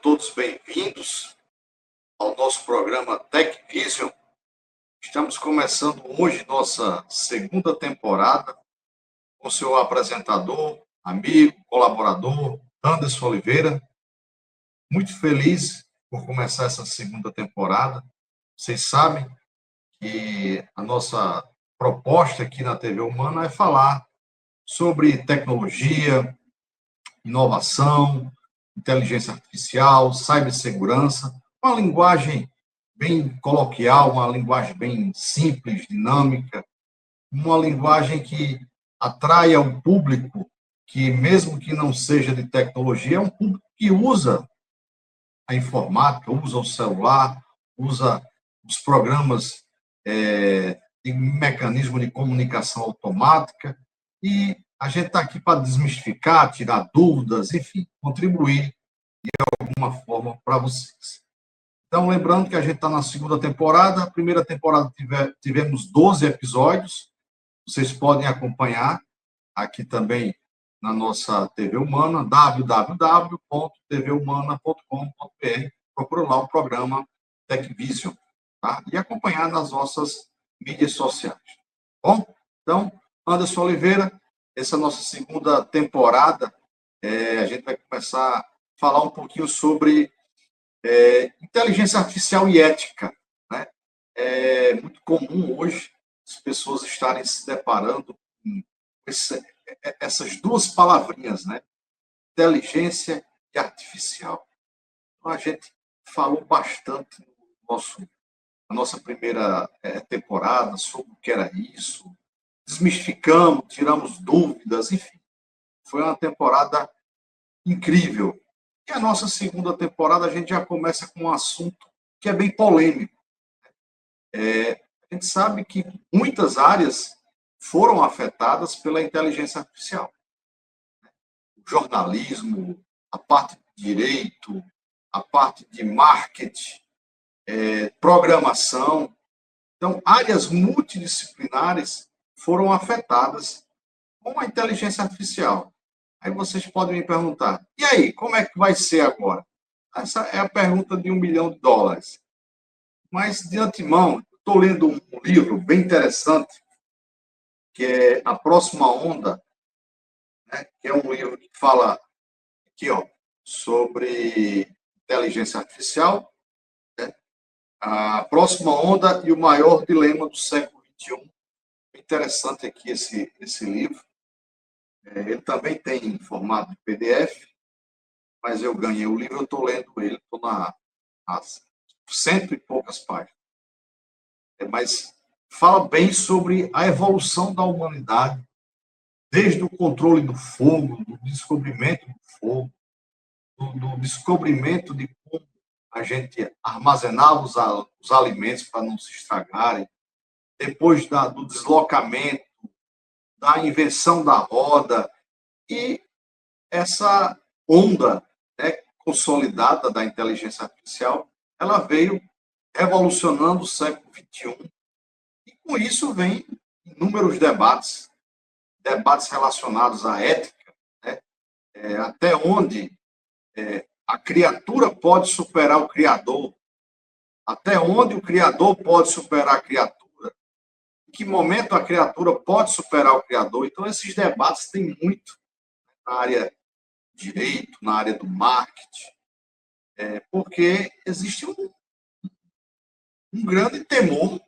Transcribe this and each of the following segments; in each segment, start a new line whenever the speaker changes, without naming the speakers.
todos bem-vindos ao nosso programa Tech Vision. Estamos começando hoje nossa segunda temporada com seu apresentador, amigo, colaborador, Anderson Oliveira. Muito feliz por começar essa segunda temporada. Vocês sabem que a nossa proposta aqui na TV Humana é falar sobre tecnologia, inovação, inteligência artificial, cibersegurança, uma linguagem bem coloquial, uma linguagem bem simples, dinâmica, uma linguagem que atrai ao público que, mesmo que não seja de tecnologia, é um público que usa a informática, usa o celular, usa os programas de mecanismo de comunicação automática, e a gente está aqui para desmistificar, tirar dúvidas, enfim, contribuir de alguma forma para vocês. Então, lembrando que a gente está na segunda temporada. A primeira temporada tivemos 12 episódios. Vocês podem acompanhar aqui também na nossa TV Humana, www.tvhumana.com.br. Procura lá o programa TechVision, tá? E acompanhar nas nossas mídias sociais. Bom, então, Anderson Oliveira, essa é a nossa segunda temporada. A gente vai começar a falar um pouquinho sobre inteligência artificial e ética, né? É muito comum hoje as pessoas estarem se deparando com essas duas palavrinhas, né? Inteligência e artificial. Então, a gente falou bastante na nossa primeira temporada sobre o que era isso, desmistificamos, tiramos dúvidas, enfim. Foi uma temporada incrível. E a nossa segunda temporada, a gente já começa com um assunto que é bem polêmico. A gente sabe que muitas áreas foram afetadas pela inteligência artificial. O jornalismo, a parte de direito, a parte de marketing, programação. Então, áreas multidisciplinares foram afetadas com a inteligência artificial. Aí vocês podem me perguntar, e aí, como é que vai ser agora? Essa é a pergunta de $1 milhão. Mas, de antemão, estou lendo um livro bem interessante, que é A Próxima Onda, né? Que é um livro que fala aqui, ó, sobre inteligência artificial, né? A Próxima Onda e o Maior Dilema do Século XXI. Interessante aqui esse livro. Ele também tem em formato de PDF, mas eu ganhei o livro, eu estou lendo ele, estou nas 100 e poucas páginas. Mas fala bem sobre a evolução da humanidade, desde o controle do fogo, do descobrimento do fogo, do descobrimento de como a gente armazenava os alimentos para não se estragarem, depois do deslocamento, da invenção da roda, e essa onda, né, consolidada da inteligência artificial, ela veio revolucionando o século XXI, e com isso vem inúmeros debates relacionados à ética, né? Até onde a criatura pode superar o Criador, até onde o Criador pode superar a criatura, em que momento a criatura pode superar o Criador. Então, esses debates têm muito na área de direito, na área do marketing, porque existe um grande temor,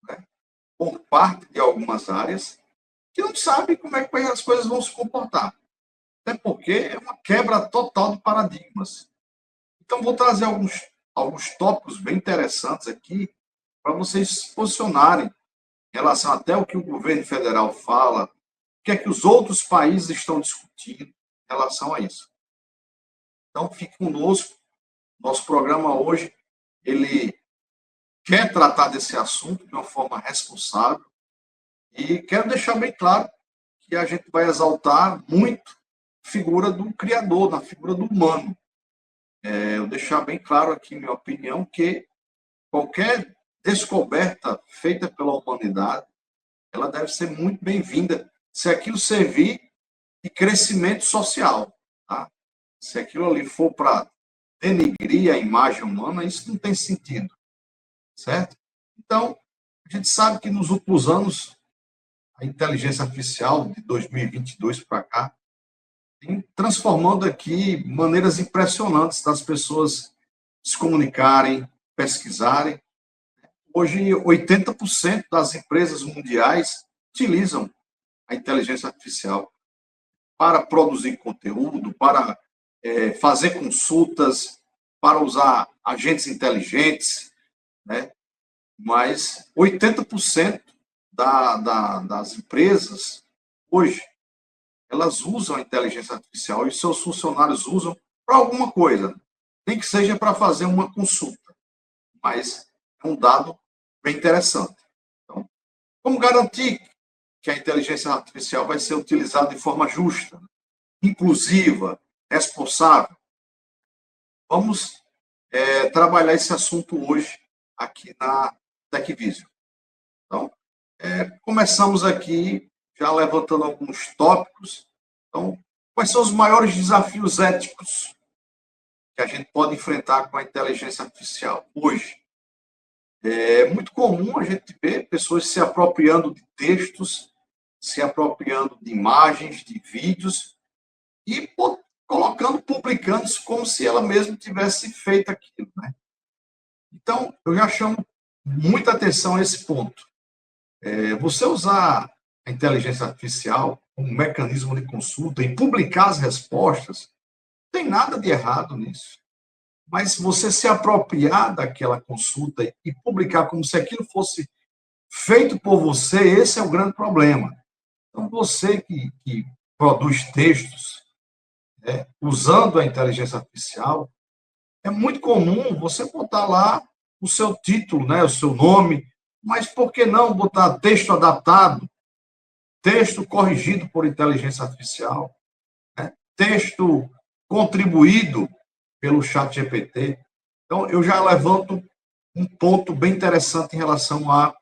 né, por parte de algumas áreas que não sabe como é que as coisas vão se comportar. Até porque é uma quebra total de paradigmas. Então, vou trazer alguns tópicos bem interessantes aqui para vocês se posicionarem em relação até o que o governo federal fala, o que é que os outros países estão discutindo em relação a isso. Então, fique conosco. Nosso programa hoje, ele quer tratar desse assunto de uma forma responsável, e quero deixar bem claro que a gente vai exaltar muito a figura do Criador, na figura do humano. Eu deixar bem claro aqui minha opinião, que qualquer descoberta feita pela humanidade, ela deve ser muito bem-vinda, se aquilo servir de crescimento social, tá? Se aquilo ali for para denegrir a imagem humana, isso não tem sentido, certo? Então, a gente sabe que nos últimos anos, a inteligência artificial de 2022 para cá, tem transformando aqui maneiras impressionantes das pessoas se comunicarem, pesquisarem. Hoje, 80% das empresas mundiais utilizam a inteligência artificial para produzir conteúdo, para fazer consultas, para usar agentes inteligentes, né? Mas 80% das empresas, hoje, elas usam a inteligência artificial e seus funcionários usam para alguma coisa, nem que seja para fazer uma consulta, mas é um dado bem interessante. Então, como garantir que a inteligência artificial vai ser utilizada de forma justa, inclusiva, responsável? Vamos trabalhar esse assunto hoje aqui na TecVision. Então, começamos aqui já levantando alguns tópicos. Então, quais são os maiores desafios éticos que a gente pode enfrentar com a inteligência artificial hoje? É muito comum a gente ver pessoas se apropriando de textos, se apropriando de imagens, de vídeos e colocando, publicando isso como se ela mesma tivesse feito aquilo, né? Então, eu já chamo muita atenção a esse ponto. Você usar a inteligência artificial como um mecanismo de consulta e publicar as respostas, não tem nada de errado nisso. Mas você se apropriar daquela consulta e publicar como se aquilo fosse feito por você, esse é o grande problema. Então, você que produz textos, usando a inteligência artificial, é muito comum você botar lá o seu título, né, o seu nome, mas por que não botar texto adaptado, texto corrigido por inteligência artificial, né, texto contribuído pelo ChatGPT? Então, eu já levanto um ponto bem interessante em relação à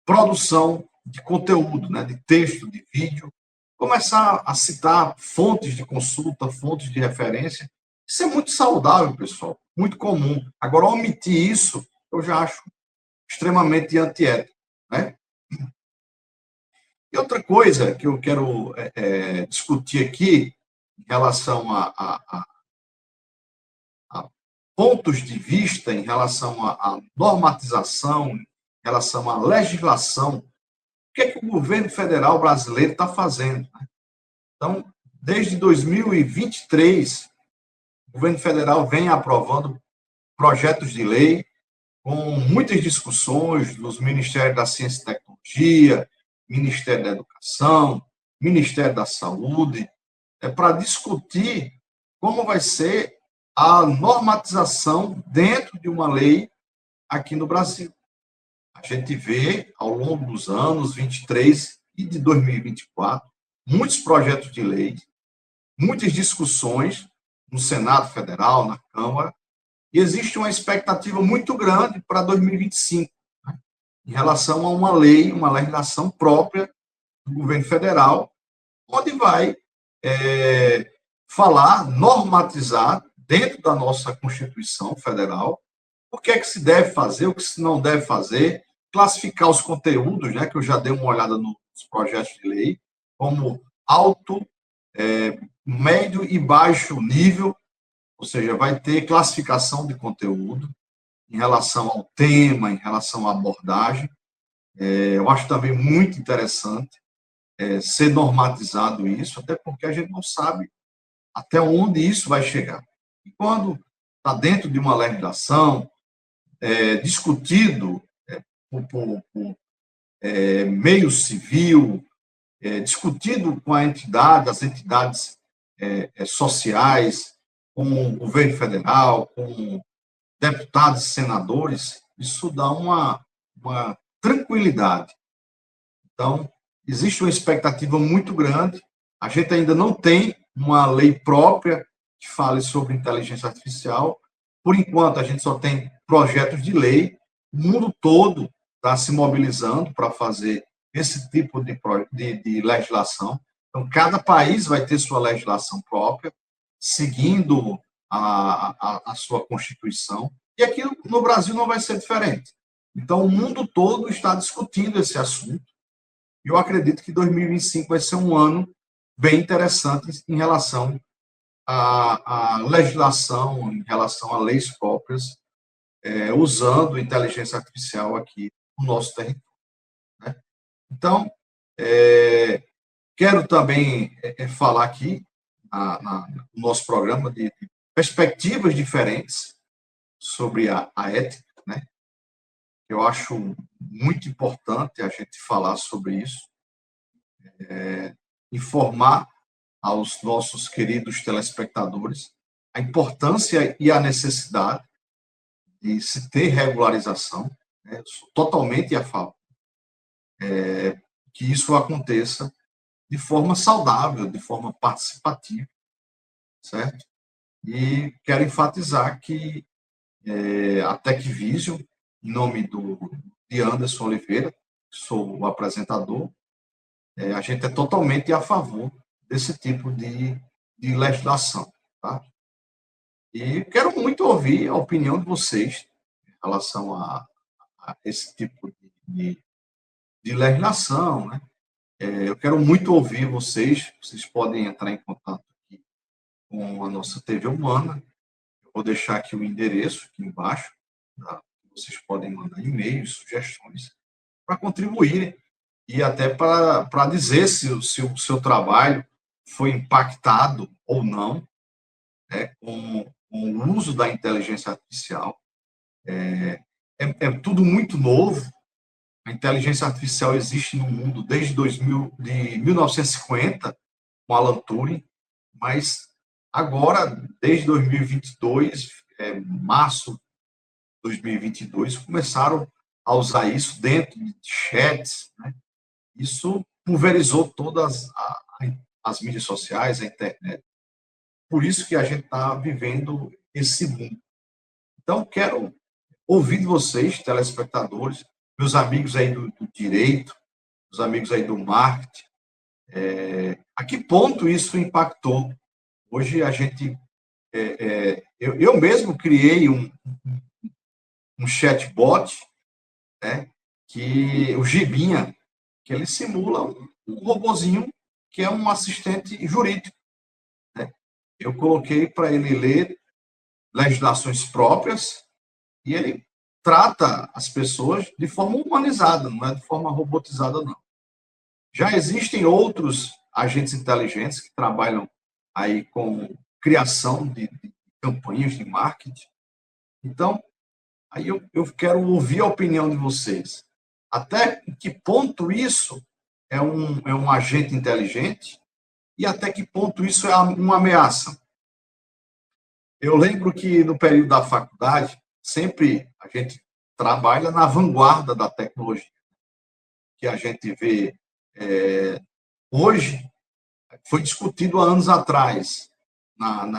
produção de conteúdo, né, de texto, de vídeo, começar a citar fontes de consulta, fontes de referência. Isso é muito saudável, pessoal, muito comum. Agora, omitir isso, eu já acho extremamente antiético, né? E outra coisa que eu quero discutir aqui, em relação a pontos de vista, em relação à normatização, em relação à legislação, o que é que o governo federal brasileiro está fazendo, né? Então, desde 2023, o governo federal vem aprovando projetos de lei com muitas discussões dos Ministérios da Ciência e Tecnologia, Ministério da Educação, Ministério da Saúde, para discutir como vai ser a normatização dentro de uma lei aqui no Brasil. A gente vê, ao longo dos anos 23 e de 2024, muitos projetos de lei, muitas discussões no Senado Federal, na Câmara, e existe uma expectativa muito grande para 2025, né, em relação a uma lei, uma legislação própria do governo federal, onde vai falar, normatizar, dentro da nossa Constituição Federal, o que é que se deve fazer, o que se não deve fazer, classificar os conteúdos, né, que eu já dei uma olhada nos projetos de lei, como alto, médio e baixo nível, ou seja, vai ter classificação de conteúdo em relação ao tema, em relação à abordagem. Eu acho também muito interessante ser normatizado isso, até porque a gente não sabe até onde isso vai chegar. E quando está dentro de uma legislação, discutido por meio civil, discutido com a entidade, as entidades sociais, com o governo federal, com deputados e senadores, isso dá uma tranquilidade. Então, existe uma expectativa muito grande. A gente ainda não tem uma lei própria que fale sobre inteligência artificial. Por enquanto, a gente só tem projetos de lei. O mundo todo está se mobilizando para fazer esse tipo de legislação. Então, cada país vai ter sua legislação própria, seguindo a sua Constituição, e aqui no Brasil não vai ser diferente. Então, o mundo todo está discutindo esse assunto, e eu acredito que 2025 vai ser um ano bem interessante em relação à legislação, em relação a leis próprias, usando inteligência artificial aqui no nosso território, né? Então, quero também falar aqui no nosso programa de perspectivas diferentes sobre a ética, né? Eu acho muito importante a gente falar sobre isso, informar aos nossos queridos telespectadores a importância e a necessidade de se ter regularização, né? Eu sou totalmente a favor que isso aconteça de forma saudável, de forma participativa, certo? E quero enfatizar que a TecVision, em nome de Anderson Oliveira, que sou o apresentador, a gente é totalmente a favor desse tipo de legislação, tá? E quero muito ouvir a opinião de vocês em relação a esse tipo de legislação, né? Eu quero muito ouvir vocês. Vocês podem entrar em contato aqui com a nossa TV Humana. Eu vou deixar aqui o endereço aqui embaixo, tá? Vocês podem mandar e-mails, sugestões para contribuírem e até para dizer se o seu trabalho foi impactado ou não, né, com o uso da inteligência artificial. É tudo muito novo. A inteligência artificial existe no mundo desde 1950, com Alan Turing, mas agora, desde 2022, março de 2022, começaram a usar isso dentro de chats, né? Isso pulverizou todas as mídias sociais, a internet. Por isso que a gente está vivendo esse mundo. Então, quero ouvir de vocês, telespectadores, meus amigos aí do direito, os amigos aí do marketing, a que ponto isso impactou? Hoje a gente, eu mesmo criei um chatbot, né, que o Gibinha, que ele simula um robozinho que é um assistente jurídico, né? Eu coloquei para ele ler legislações próprias e ele trata as pessoas de forma humanizada, não é de forma robotizada, não. Já existem outros agentes inteligentes que trabalham aí com criação de campanhas de marketing. Então, aí eu quero ouvir a opinião de vocês. Até que ponto isso é um agente inteligente e até que ponto isso é uma ameaça? Eu lembro que no período da faculdade, sempre a gente trabalha na vanguarda da tecnologia, que a gente vê hoje, foi discutido há anos atrás,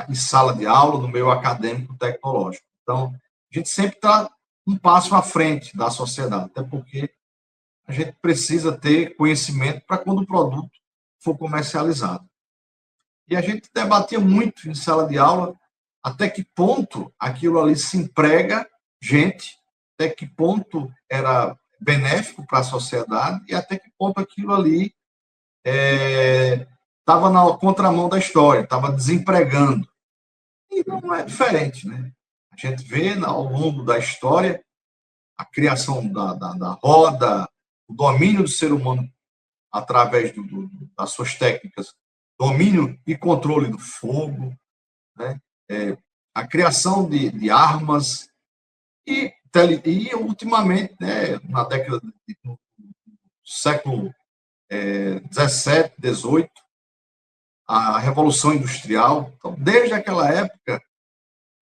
em sala de aula, no meio acadêmico tecnológico. Então, a gente sempre está um passo à frente da sociedade, até porque a gente precisa ter conhecimento para quando o produto for comercializado. E a gente debatia muito em sala de aula até que ponto aquilo ali se emprega gente, até que ponto era benéfico para a sociedade e até que ponto aquilo ali estava na contramão da história, estava desempregando. E não é diferente, né? A gente vê ao longo da história a criação da roda, o domínio do ser humano através das suas técnicas, domínio e controle do fogo, né? A criação de armas e ultimamente, né, na década do século 17, 18, a Revolução Industrial. Então, desde aquela época,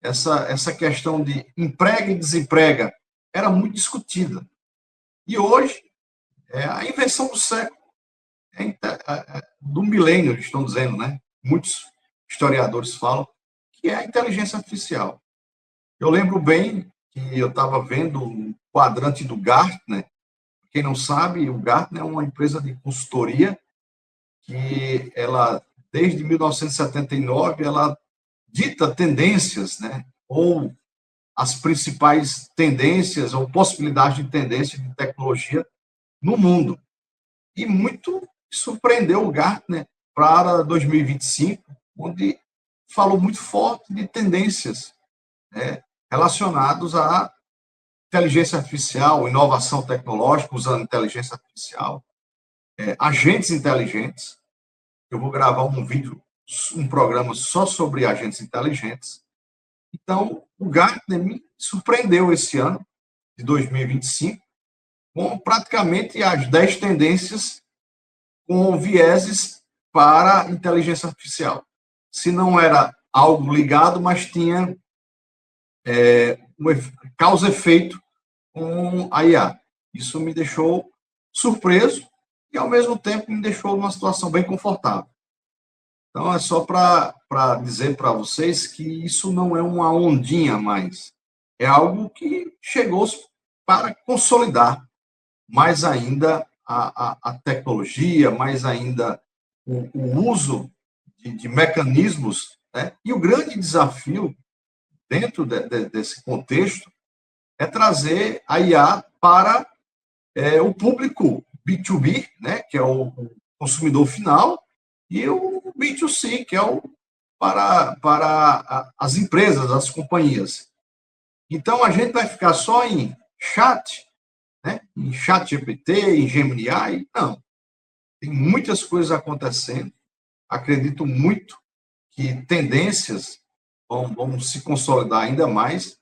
essa questão de emprega e desemprega era muito discutida. E hoje, é a invenção do século, do milênio, estão dizendo, né? Muitos historiadores falam que é a inteligência artificial. Eu lembro bem que eu estava vendo um quadrante do Gartner. Quem não sabe, o Gartner é uma empresa de consultoria que ela, desde 1979, ela dita tendências, né, ou as principais tendências ou possibilidades de tendência de tecnologia no mundo. E muito surpreendeu o Gartner para 2025, onde falou muito forte de tendências, né, relacionadas à inteligência artificial, inovação tecnológica usando inteligência artificial, agentes inteligentes. Eu vou gravar um vídeo, um programa só sobre agentes inteligentes. Então, o Gartner me surpreendeu esse ano, de 2025, com praticamente as 10 tendências com vieses para inteligência artificial. Se não era algo ligado, mas tinha causa-efeito com a IA. Isso me deixou surpreso e, ao mesmo tempo, me deixou numa situação bem confortável. Então, é só para dizer para vocês que isso não é uma ondinha mais. É algo que chegou para consolidar mais ainda a tecnologia, mais ainda o uso de mecanismos, né? E o grande desafio dentro desse contexto é trazer a IA para o público B2B, né, que é o consumidor final, e o B2C, que é o para as empresas, as companhias. Então, a gente vai ficar só em chat, né, em chat GPT, em Gemini AI? Não. Tem muitas coisas acontecendo. Acredito muito que tendências vão se consolidar ainda mais.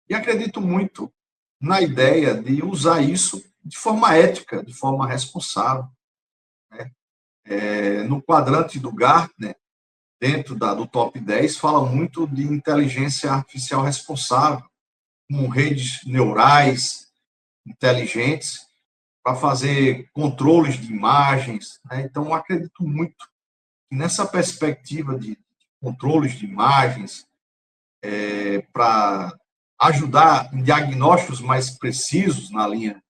E acredito muito na ideia de usar isso de forma ética, de forma responsável. Né? No quadrante do Gartner, dentro do top 10, fala muito de inteligência artificial responsável, com redes neurais inteligentes para fazer controles de imagens. Né? Então, eu acredito muito que nessa perspectiva de controles de imagens, para ajudar em diagnósticos mais precisos na linha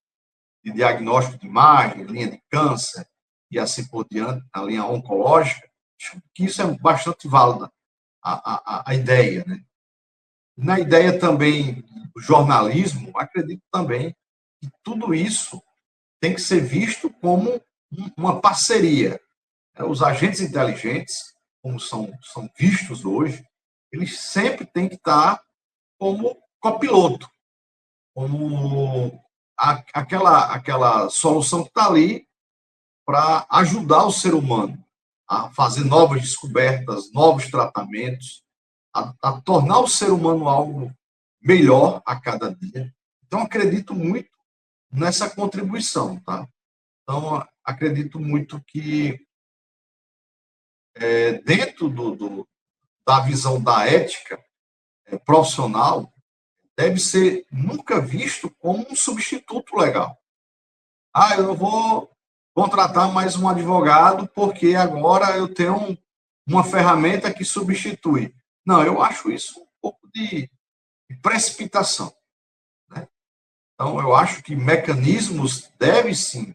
de diagnóstico de imagem, linha de câncer e assim por diante, na linha oncológica, acho que isso é bastante válida, a ideia. Né? Na ideia também do jornalismo, acredito também que tudo isso tem que ser visto como uma parceria. Os agentes inteligentes, como são vistos hoje, eles sempre têm que estar como copiloto, como aquela solução que está ali para ajudar o ser humano a fazer novas descobertas, novos tratamentos, a tornar o ser humano algo melhor a cada dia. Então, acredito muito nessa contribuição, tá? Então, acredito muito que dentro da visão da ética profissional, deve ser nunca visto como um substituto legal. Eu não vou contratar mais um advogado porque agora eu tenho uma ferramenta que substitui. Não, eu acho isso um pouco de precipitação. Né? Então, eu acho que mecanismos devem sim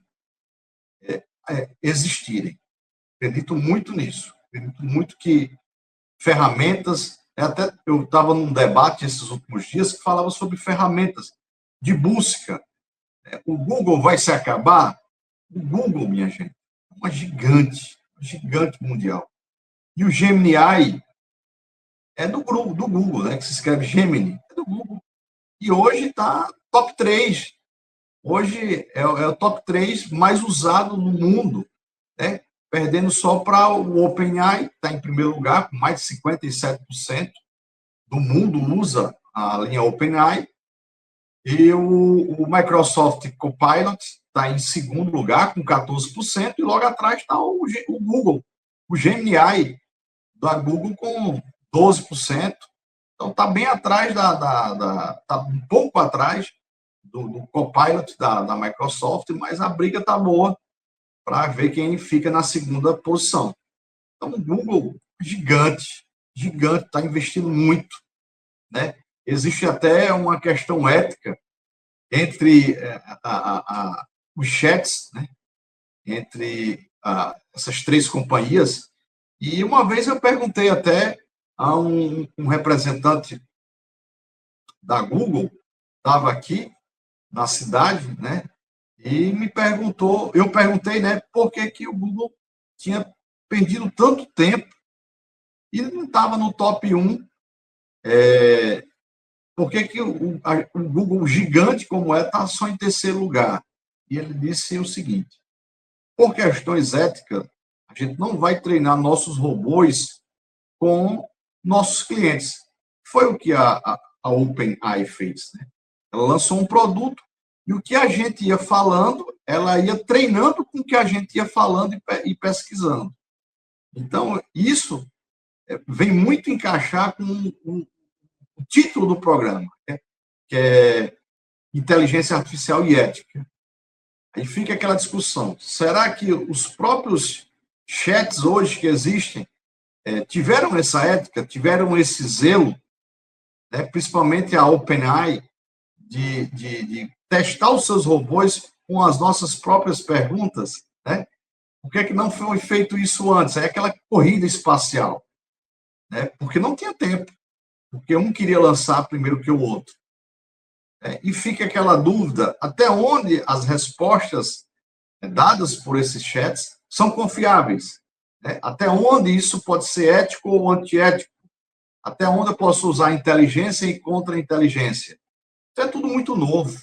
existirem. Acredito muito nisso. Acredito muito que ferramentas. Até eu estava num debate esses últimos dias que falava sobre ferramentas de busca. O Google vai se acabar? O Google, minha gente, é uma gigante mundial. E o Gemini AI é do Google, né, que se escreve Gemini, é do Google. E hoje está top 3. Hoje é o top 3 mais usado no mundo, né? Perdendo só para o OpenAI, que está em primeiro lugar, com mais de 57% do mundo usa a linha OpenAI. E o Microsoft Copilot está em segundo lugar, com 14%, e logo atrás está o Google, o Gemini AI da Google com 12%. Então, está bem atrás está um pouco atrás do Copilot da Microsoft, mas a briga está boa para ver quem fica na segunda posição. Então, o Google, gigante, está investindo muito. Né? Existe até uma questão ética entre os chats, né? Entre essas três companhias. E uma vez eu perguntei até há um representante da Google, estava aqui na cidade, né? E me perguntou, eu perguntei, né, por que que o Google tinha perdido tanto tempo e não estava no top 1, por que que o Google gigante como está só em terceiro lugar? E ele disse o seguinte, por questões éticas, a gente não vai treinar nossos robôs com nossos clientes. Foi o que a OpenAI fez, né? Ela lançou um produto e o que a gente ia falando, ela ia treinando com o que a gente ia falando e pesquisando. Então, isso vem muito encaixar com o título do programa, né? Que é Inteligência Artificial e Ética. Aí fica aquela discussão, será que os próprios chats hoje que existem tiveram essa ética, tiveram esse zelo, né? Principalmente a OpenAI, de testar os seus robôs com as nossas próprias perguntas, né? Por que é que não foi feito isso antes? É aquela corrida espacial, né? Porque não tinha tempo, porque um queria lançar primeiro que o outro. E fica aquela dúvida, até onde as respostas dadas por esses chats são confiáveis, né? Até onde isso pode ser ético ou antiético, até onde eu posso usar inteligência e contra-inteligência. Isso é tudo muito novo,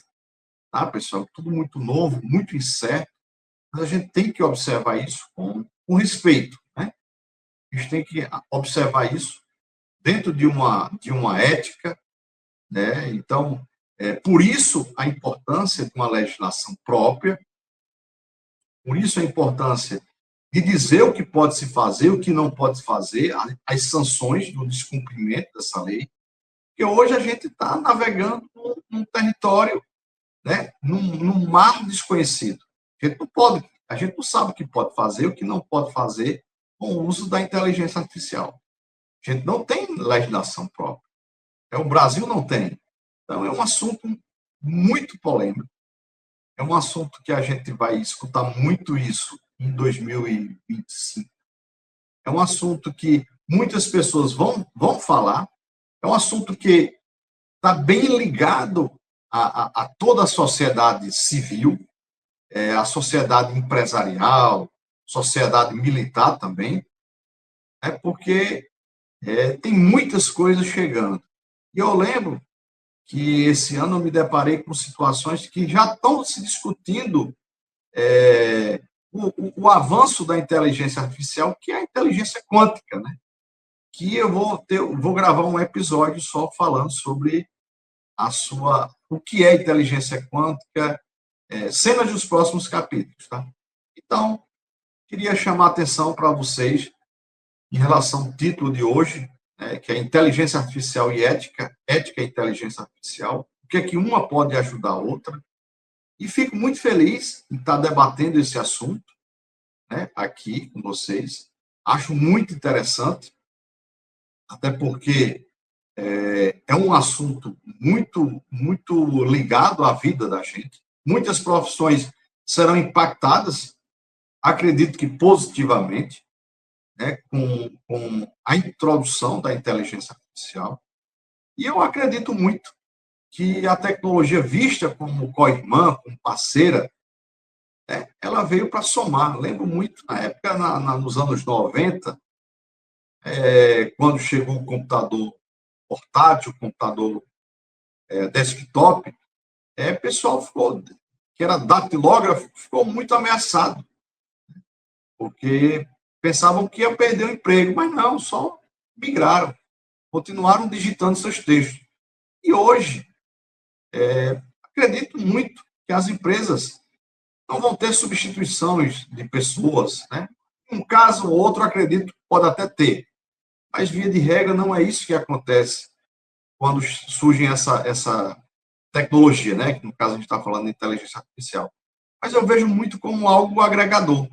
tá, pessoal? Tudo muito novo, muito incerto, mas a gente tem que observar isso com respeito, né? A gente tem que observar isso dentro de uma ética, né? Então, por isso a importância de uma legislação própria, por isso a importância de dizer o que pode se fazer, o que não pode se fazer, as sanções do descumprimento dessa lei, porque hoje a gente está navegando num território, né, num mar desconhecido. A gente não sabe o que pode fazer, o que não pode fazer com o uso da inteligência artificial. A gente não tem legislação própria. O Brasil não tem. Então, é um assunto muito polêmico. É um assunto que a gente vai escutar muito isso em 2025. É um assunto que muitas pessoas vão falar. É um assunto que está bem ligado a toda a sociedade civil, a sociedade empresarial, sociedade militar também, porque tem muitas coisas chegando. E eu lembro que esse ano eu me deparei com situações que já estão se discutindo o avanço da inteligência artificial, que é a inteligência quântica, né? Que eu vou gravar um episódio só falando sobre o que é inteligência quântica, cenas dos próximos capítulos, tá? Então, queria chamar a atenção para vocês em relação ao título de hoje, que é Inteligência Artificial e Ética, Ética e Inteligência Artificial, o que é que uma pode ajudar a outra, e fico muito feliz em estar debatendo esse assunto, né, aqui com vocês. Acho muito interessante, até porque é um assunto muito, muito ligado à vida da gente. Muitas profissões serão impactadas, acredito que positivamente, né, com a introdução da inteligência artificial. E eu acredito muito que a tecnologia vista como co-irmã, como parceira, ela veio para somar. Lembro muito, na época, nos anos 90, quando chegou o computador portátil, o computador desktop, o pessoal que era datilógrafo, ficou muito ameaçado, porque pensavam que ia perder o emprego, mas não, só migraram, continuaram digitando seus textos. E hoje, acredito muito que as empresas não vão ter substituições de pessoas, né? Um caso ou outro, acredito, pode até ter, mas, via de regra, não é isso que acontece quando surge essa tecnologia, né? Que, no caso, a gente está falando de inteligência artificial. Mas eu vejo muito como algo agregador.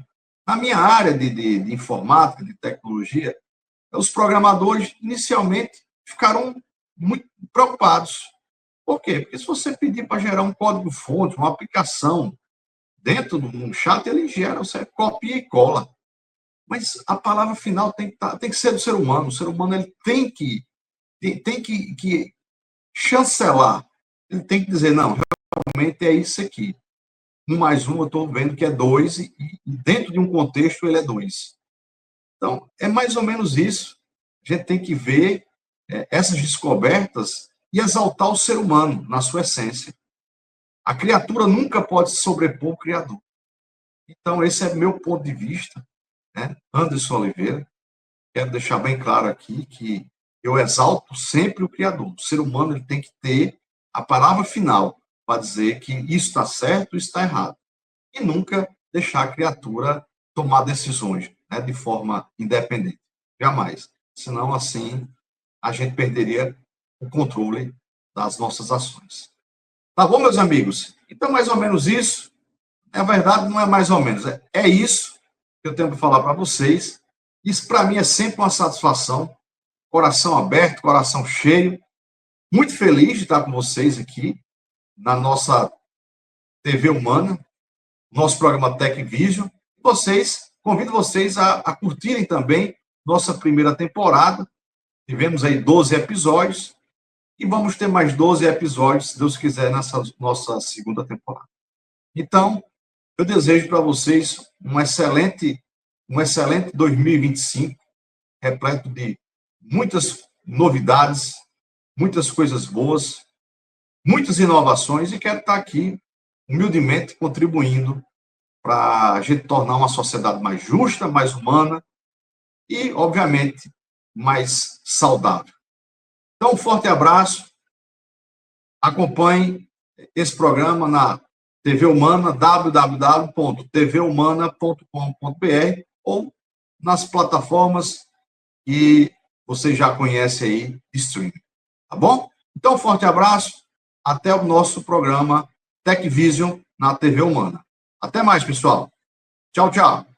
Na minha área de informática, de tecnologia, os programadores, inicialmente, ficaram muito preocupados. Por quê? Porque se você pedir para gerar um código-fonte, uma aplicação, dentro de um chat, ele gera, você copia e cola. Mas a palavra final tem que ser do ser humano. O ser humano ele tem que chancelar. Ele tem que dizer, não, realmente é isso aqui. 1 mais 1 eu estou vendo que é 2 e dentro de um contexto ele é 2. Então, é mais ou menos isso. A gente tem que ver essas descobertas e exaltar o ser humano na sua essência. A criatura nunca pode se sobrepor ao Criador. Então, esse é meu ponto de vista, né? Anderson Oliveira. Quero deixar bem claro aqui que eu exalto sempre o Criador. O ser humano ele tem que ter a palavra final para dizer que isso está certo, isso está errado. E nunca deixar a criatura tomar decisões, né, de forma independente. Jamais. Senão, assim, a gente perderia o controle das nossas ações. Tá bom, meus amigos? Então, mais ou menos isso. É verdade, não é mais ou menos. É isso que eu tenho para falar para vocês. Isso, para mim, é sempre uma satisfação. Coração aberto, coração cheio. Muito feliz de estar com vocês aqui na nossa TV Humana, nosso programa Tech Vision. Convido vocês a curtirem também nossa primeira temporada. Tivemos aí 12 episódios e vamos ter mais 12 episódios, se Deus quiser, nessa nossa segunda temporada. Então, eu desejo para vocês um excelente 2025, repleto de muitas novidades, muitas coisas boas, muitas inovações, e quero estar aqui, humildemente, contribuindo para a gente tornar uma sociedade mais justa, mais humana e, obviamente, mais saudável. Então, um forte abraço. Acompanhe esse programa na TV Humana, www.tvhumana.com.br ou nas plataformas que você já conhece aí de streaming. Tá bom? Então, um forte abraço. Até o nosso programa Tech Vision na TV Humana. Até mais, pessoal. Tchau, tchau.